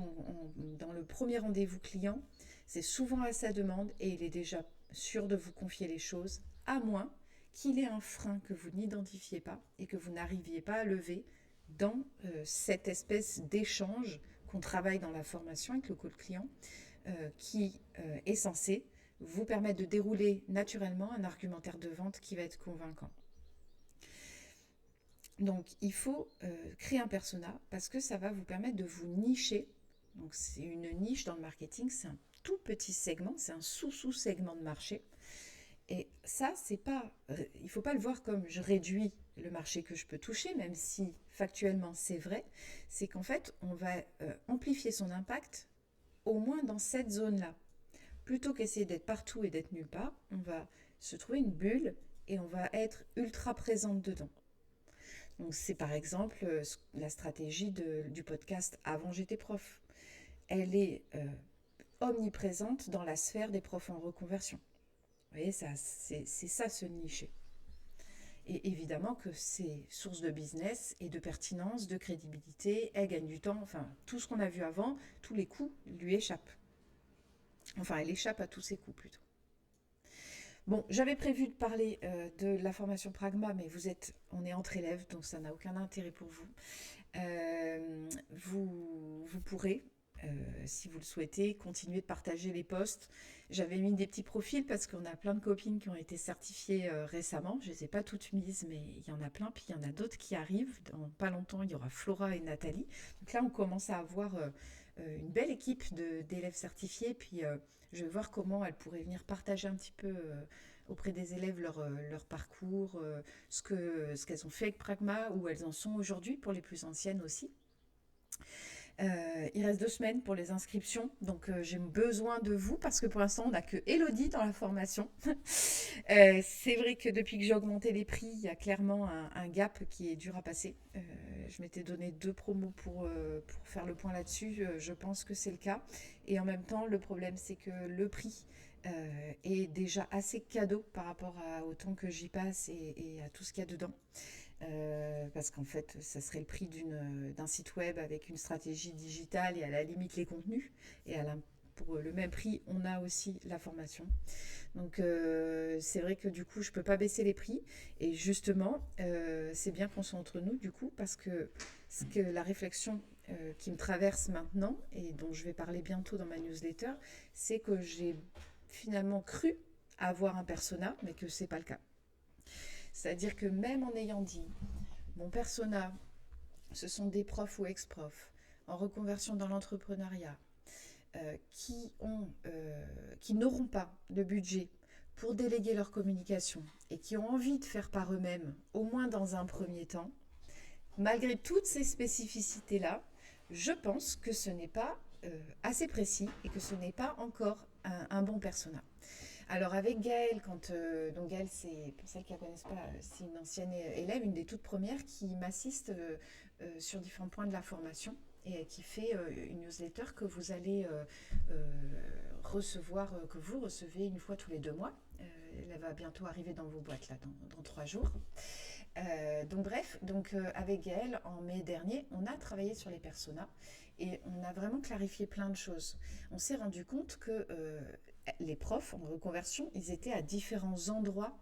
dans le premier rendez-vous client, c'est souvent à sa demande et il est déjà sûr de vous confier les choses, à moins qu'il ait un frein que vous n'identifiez pas et que vous n'arriviez pas à lever dans cette espèce d'échange qu'on travaille dans la formation avec le call client qui est censé vous permettre de dérouler naturellement un argumentaire de vente qui va être convaincant. Donc il faut créer un persona parce que ça va vous permettre de vous nicher. Donc c'est une niche dans le marketing, c'est un tout petit segment, c'est un sous-segment de marché. Et ça, c'est pas, il ne faut pas le voir comme je réduis le marché que je peux toucher, même si factuellement c'est vrai. C'est qu'en fait, on va amplifier son impact au moins dans cette zone-là. Plutôt qu'essayer d'être partout et d'être nulle part, on va se trouver une bulle et on va être ultra présente dedans. Donc c'est par exemple la stratégie du podcast Avant j'étais prof. Elle est omniprésente dans la sphère des profs en reconversion. Vous voyez, c'est ça se nicher. Et évidemment que c'est source de business et de pertinence, de crédibilité, elle gagne du temps, enfin tout ce qu'on a vu avant, tous les coups lui échappent. Enfin, elle échappe à tous ses coups plutôt. Bon, j'avais prévu de parler de la formation Pragma, mais on est entre élèves, donc ça n'a aucun intérêt pour vous. Vous pourrez, si vous le souhaitez, continuer de partager les posts. J'avais mis des petits profils parce qu'on a plein de copines qui ont été certifiées récemment. Je ne les ai pas toutes mises, mais il y en a plein. Puis il y en a d'autres qui arrivent. Dans pas longtemps, il y aura Flora et Nathalie. Donc là, on commence à avoir une belle équipe d'élèves certifiés. Puis je vais voir comment elles pourraient venir partager un petit peu auprès des élèves leur parcours, ce qu'elles ont fait avec Pragma, où elles en sont aujourd'hui pour les plus anciennes aussi. Il reste 2 semaines pour les inscriptions, donc j'ai besoin de vous parce que pour l'instant on n'a que Elodie dans la formation. C'est vrai que depuis que j'ai augmenté les prix, il y a clairement un gap qui est dur à passer. Je m'étais donné 2 promos pour faire le point là-dessus, je pense que c'est le cas. Et en même temps, le problème c'est que le prix est déjà assez cadeau par rapport au temps que j'y passe et à tout ce qu'il y a dedans. Parce qu'en fait, ça serait le prix d'un site web avec une stratégie digitale et à la limite les contenus. Et pour le même prix, on a aussi la formation. Donc c'est vrai que du coup, je ne peux pas baisser les prix. Et justement, c'est bien qu'on soit entre nous du coup, parce que la réflexion qui me traverse maintenant et dont je vais parler bientôt dans ma newsletter, c'est que j'ai finalement cru avoir un persona, mais que ce n'est pas le cas. C'est-à-dire que même en ayant dit, mon persona, ce sont des profs ou ex-profs en reconversion dans l'entrepreneuriat, qui n'auront pas de budget pour déléguer leur communication et qui ont envie de faire par eux-mêmes, au moins dans un premier temps, malgré toutes ces spécificités-là, je pense que ce n'est pas assez précis et que ce n'est pas encore un bon persona. Alors avec Gaëlle, donc Gaëlle, c'est pour celles qui ne la connaissent pas, c'est une ancienne élève, une des toutes premières qui m'assiste sur différents points de la formation et qui fait une newsletter que vous allez recevoir, que vous recevez une fois tous les 2 mois. Elle va bientôt arriver dans vos boîtes là, dans 3 jours. Donc bref, avec Gaëlle, en mai dernier, on a travaillé sur les personas et on a vraiment clarifié plein de choses. On s'est rendu compte que les profs en reconversion, ils étaient à différents endroits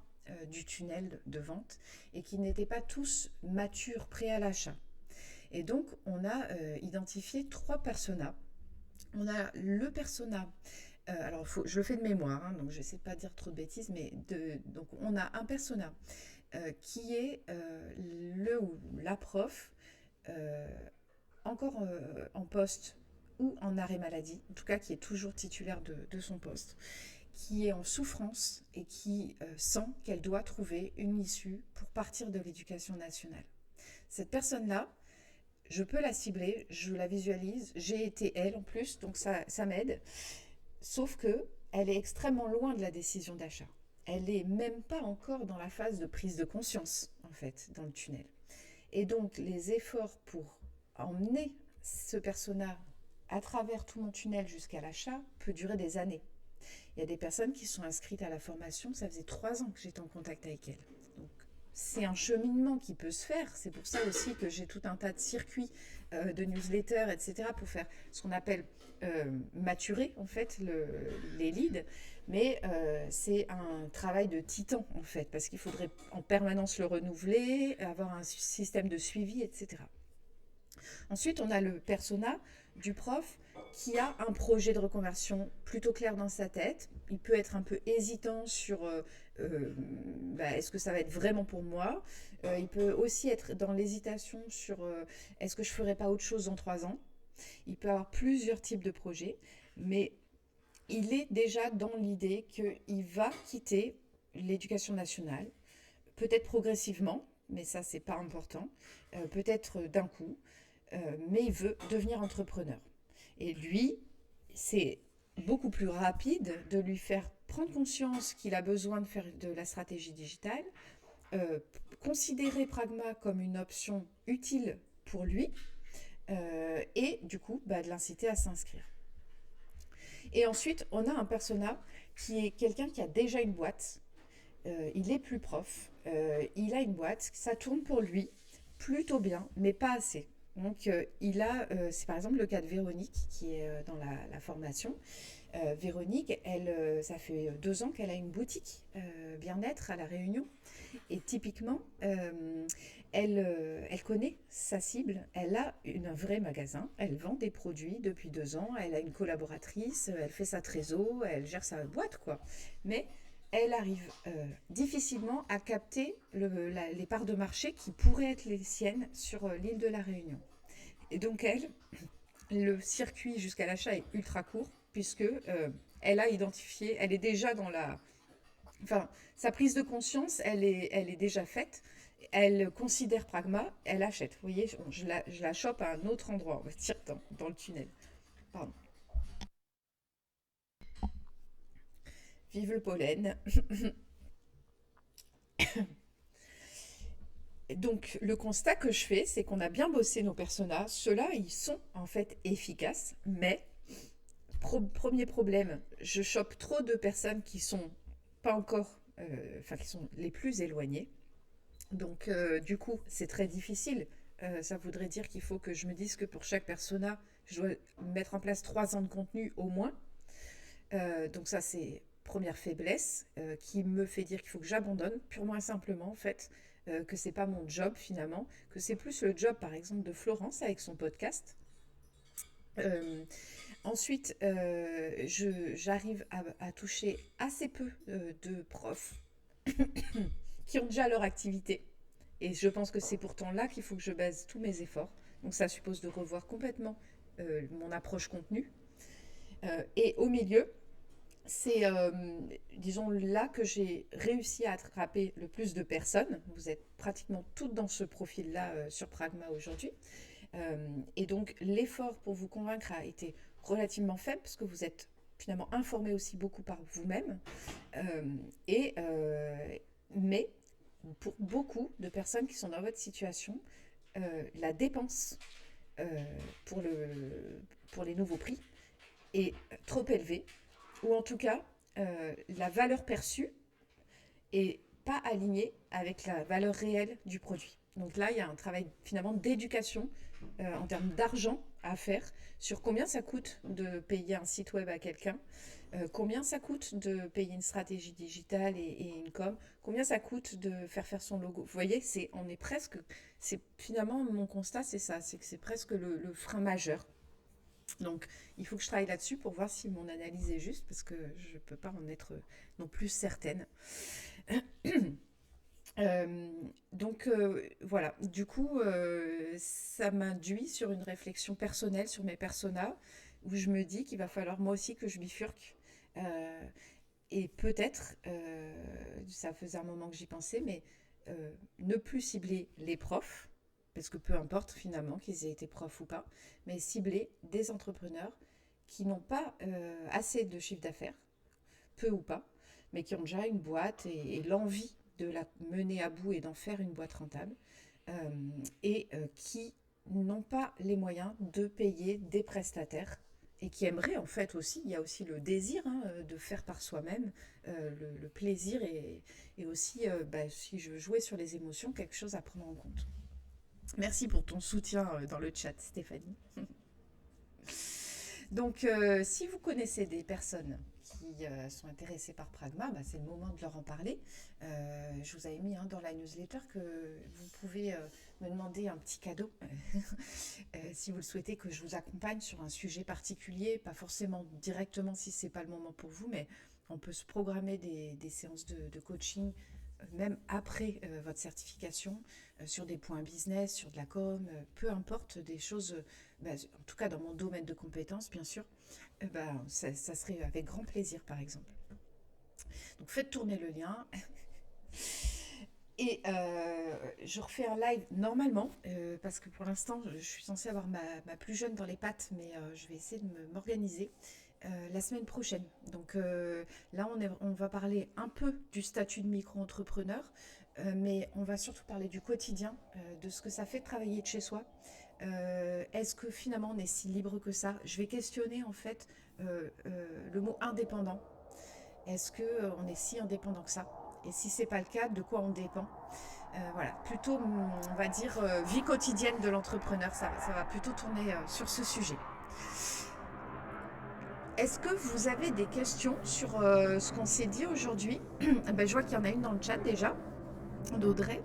du tunnel de vente et qui n'étaient pas tous matures, prêts à l'achat. Et donc, on a identifié 3 personas. On a le persona, alors je le fais de mémoire, hein, donc je n'essaie de pas dire trop de bêtises, mais donc on a un persona qui est le ou la prof euh, encore en poste ou en arrêt maladie, en tout cas qui est toujours titulaire de son poste, qui est en souffrance et qui sent qu'elle doit trouver une issue pour partir de l'éducation nationale. Cette personne-là, je peux la cibler, je la visualise, j'ai été elle en plus, donc ça m'aide. Sauf que elle est extrêmement loin de la décision d'achat. Elle n'est même pas encore dans la phase de prise de conscience, en fait, dans le tunnel. Et donc, les efforts pour emmener ce persona à travers tout mon tunnel jusqu'à l'achat peut durer des années. Il y a des personnes qui sont inscrites à la formation, ça faisait 3 ans que j'étais en contact avec elles. Donc, c'est un cheminement qui peut se faire. C'est pour ça aussi que j'ai tout un tas de circuits de newsletters, etc. pour faire ce qu'on appelle maturer en fait les leads. Mais c'est un travail de titan en fait, parce qu'il faudrait en permanence le renouveler, avoir un système de suivi, etc. Ensuite, on a le persona du prof qui a un projet de reconversion plutôt clair dans sa tête. Il peut être un peu hésitant sur est-ce que ça va être vraiment pour moi. Il peut aussi être dans l'hésitation sur est-ce que je ne ferai pas autre chose dans 3 ans. Il peut avoir plusieurs types de projets, mais il est déjà dans l'idée qu'il va quitter l'éducation nationale, peut-être progressivement, mais ça c'est pas important, peut-être d'un coup, mais il veut devenir entrepreneur. Et lui, c'est beaucoup plus rapide de lui faire prendre conscience qu'il a besoin de faire de la stratégie digitale, considérer Pragma comme une option utile pour lui, et du coup, de l'inciter à s'inscrire. Et ensuite, on a un persona qui est quelqu'un qui a déjà une boîte. Il n'est plus prof. Il a une boîte. Ça tourne pour lui plutôt bien, mais pas assez. Donc, c'est par exemple le cas de Véronique qui est dans la formation. Véronique, ça fait 2 ans qu'elle a une boutique bien-être à La Réunion. Et typiquement, elle connaît sa cible, elle a un vrai magasin, elle vend des produits depuis 2 ans, elle a une collaboratrice, elle fait sa trésor, elle gère sa boîte, quoi. Mais elle arrive difficilement à capter les parts de marché qui pourraient être les siennes sur l'île de la Réunion. Et donc le circuit jusqu'à l'achat est ultra court, puisque elle a identifié, elle est déjà dans sa prise de conscience, elle est déjà faite. Elle considère Pragma, elle achète. Vous voyez, je la chope à un autre endroit, on va dire, dans le tunnel. Pardon. Vive le pollen. Donc, le constat que je fais, c'est qu'on a bien bossé nos personas. Ceux-là, ils sont en fait efficaces, mais Premier problème, je chope trop de personnes qui sont pas encore, enfin qui sont les plus éloignées. Donc, du coup, c'est très difficile. Ça voudrait dire qu'il faut que je me dise que pour chaque persona, je dois mettre en place 3 ans de contenu au moins. Donc ça, c'est première faiblesse qui me fait dire qu'il faut que j'abandonne purement et simplement, en fait, que c'est pas mon job finalement, que c'est plus le job, par exemple, de Florence avec son podcast. Euh, Ensuite, j'arrive à toucher assez peu de profs qui ont déjà leur activité. Et je pense que c'est pourtant là qu'il faut que je base tous mes efforts. Donc ça suppose de revoir complètement mon approche contenu. Et au milieu, c'est, disons, là que j'ai réussi à attraper le plus de personnes. Vous êtes pratiquement toutes dans ce profil-là sur Pragma aujourd'hui. Et donc l'effort pour vous convaincre a été relativement faible parce que vous êtes finalement informé aussi beaucoup par vous-même. Euh, et, mais pour beaucoup de personnes qui sont dans votre situation, la dépense euh, pour, pour les nouveaux prix est trop élevée, ou en tout cas, la valeur perçue est pas alignée avec la valeur réelle du produit. Donc là, il y a un travail finalement d'éducation en termes d'argent à faire sur combien ça coûte de payer un site web à quelqu'un, combien ça coûte de payer une stratégie digitale et une com, combien ça coûte de faire son logo. Vous voyez, on est presque, c'est finalement mon constat, c'est ça, c'est que c'est presque le frein majeur. Donc, il faut que je travaille là-dessus pour voir si mon analyse est juste, parce que je ne peux pas en être non plus certaine. Voilà, du coup, ça m'induit sur une réflexion personnelle sur mes personas, où je me dis qu'il va falloir moi aussi que je bifurque. Euh, et peut-être, ça faisait un moment que j'y pensais, mais ne plus cibler les profs, parce que peu importe finalement qu'ils aient été profs ou pas, mais cibler des entrepreneurs qui n'ont pas assez de chiffre d'affaires, peu ou pas, mais qui ont déjà une boîte et l'envie de la mener à bout et d'en faire une boîte rentable, qui n'ont pas les moyens de payer des prestataires et qui aimeraient en fait aussi, il y a aussi le désir de faire par soi-même, le plaisir et aussi, si je jouais sur les émotions, quelque chose à prendre en compte. Merci pour ton soutien dans le chat, Stéphanie. Donc, si vous connaissez des personnes qui sont intéressées par Pragma, c'est le moment de leur en parler. Je vous avais mis dans la newsletter que vous pouvez me demander un petit cadeau si vous le souhaitez que je vous accompagne sur un sujet particulier, pas forcément directement si ce n'est pas le moment pour vous, mais on peut se programmer des séances de coaching même après votre certification, sur des points business, sur de la com, peu importe, des choses, en tout cas dans mon domaine de compétences, bien sûr, ça serait avec grand plaisir, par exemple. Donc faites tourner le lien. Et je refais un live normalement, parce que pour l'instant, je suis censée avoir ma plus jeune dans les pattes, mais je vais essayer de m'organiser la semaine prochaine. Donc là, on va parler un peu du statut de micro-entrepreneur, mais on va surtout parler du quotidien, de ce que ça fait de travailler de chez soi. Est-ce que finalement on est si libre que ça? Je vais questionner en fait le mot indépendant. Est-ce qu'on est si indépendant que ça? Et si c'est pas le cas, de quoi on dépend? Voilà, plutôt on va dire vie quotidienne de l'entrepreneur, ça va plutôt tourner sur ce sujet. Est-ce que vous avez des questions sur ce qu'on s'est dit aujourd'hui? Je vois qu'il y en a une dans le chat déjà, d'Audrey.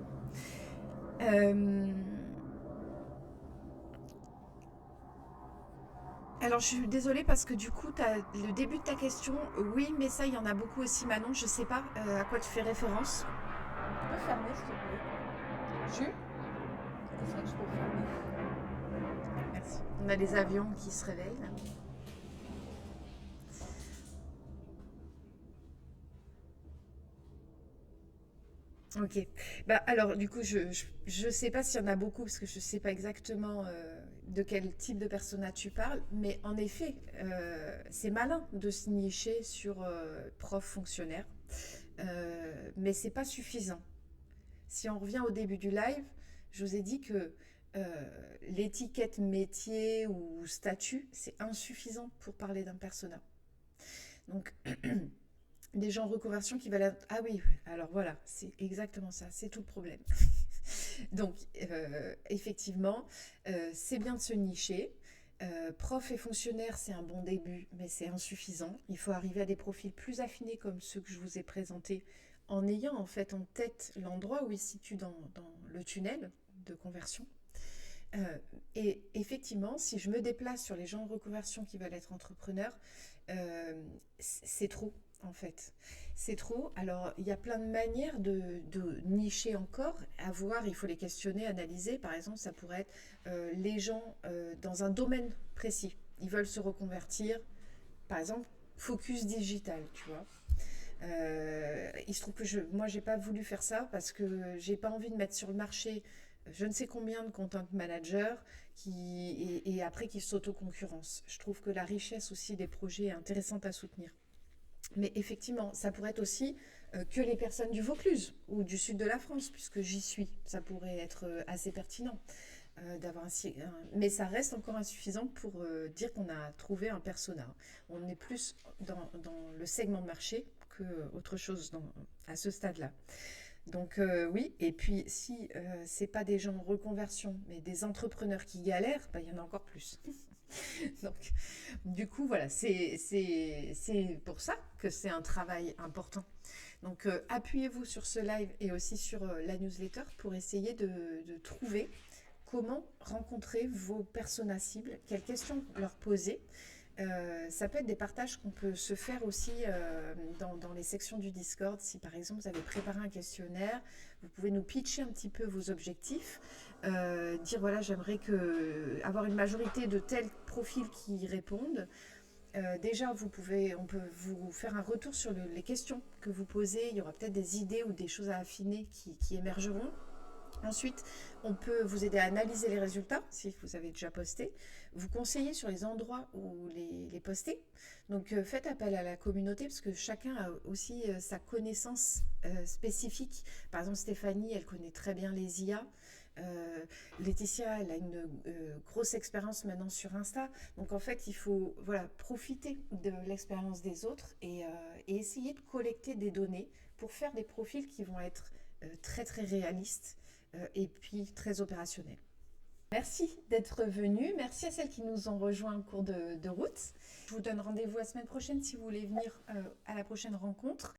Alors je suis désolée parce que du coup, le début de ta question, oui, mais ça, il y en a beaucoup aussi, Manon. Je sais pas à quoi tu fais référence. Tu peux fermer, s'il te plaît. Jules, est-ce que je peux fermer? Merci. On a les avions qui se réveillent là. Ok. Alors, du coup, je sais pas s'il y en a beaucoup parce que je sais pas exactement de quel type de persona tu parles, mais en effet, c'est malin de se nicher sur prof fonctionnaire, mais c'est pas suffisant. Si on revient au début du live, je vous ai dit que l'étiquette métier ou statut, c'est insuffisant pour parler d'un persona. Donc, des gens en reconversion qui veulent... Ah oui, alors voilà, c'est exactement ça, c'est tout le problème. Donc, effectivement, c'est bien de se nicher. Prof et fonctionnaire, c'est un bon début, mais c'est insuffisant. Il faut arriver à des profils plus affinés comme ceux que je vous ai présentés, en ayant en fait en tête l'endroit où ils se situent dans le tunnel de conversion. Et effectivement, si je me déplace sur les gens en reconversion qui veulent être entrepreneurs, c'est trop en fait. C'est trop. Alors, il y a plein de manières de nicher encore. À voir, il faut les questionner, analyser. Par exemple, ça pourrait être les gens dans un domaine précis. Ils veulent se reconvertir. Par exemple, focus digital, tu vois. Il se trouve que moi, j'ai pas voulu faire ça parce que j'ai pas envie de mettre sur le marché je ne sais combien de content managers et après qui s'autoconcurrencent. Je trouve que la richesse aussi des projets est intéressante à soutenir. Mais effectivement, ça pourrait être aussi que les personnes du Vaucluse ou du sud de la France, puisque j'y suis. Ça pourrait être assez pertinent d'avoir mais ça reste encore insuffisant pour dire qu'on a trouvé un persona. On est plus dans le segment de marché que autre chose à ce stade-là. Donc oui, et puis si c'est pas des gens en reconversion, mais des entrepreneurs qui galèrent, bah, il y en a encore plus. Donc du coup, voilà, c'est pour ça que c'est un travail important. Donc appuyez-vous sur ce live et aussi sur la newsletter pour essayer de trouver comment rencontrer vos personas cibles, quelles questions leur poser. Ça peut être des partages qu'on peut se faire aussi dans les sections du Discord. Si par exemple vous avez préparé un questionnaire, vous pouvez nous pitcher un petit peu vos objectifs, dire voilà j'aimerais avoir une majorité de tels profils qui y répondent. Déjà on peut vous faire un retour sur les questions que vous posez. Il y aura peut-être des idées ou des choses à affiner qui émergeront. Ensuite, on peut vous aider à analyser les résultats si vous avez déjà posté, vous conseiller sur les endroits où les poster. Donc faites appel à la communauté parce que chacun a aussi sa connaissance spécifique. Par exemple, Stéphanie, elle connaît très bien les IA. Laetitia, elle a une grosse expérience maintenant sur Insta. Donc en fait, il faut voilà, profiter de l'expérience des autres et essayer de collecter des données pour faire des profils qui vont être très très réalistes et puis très opérationnel. Merci d'être venu. Merci à celles qui nous ont rejoints en cours de route. Je vous donne rendez-vous la semaine prochaine si vous voulez venir à la prochaine rencontre.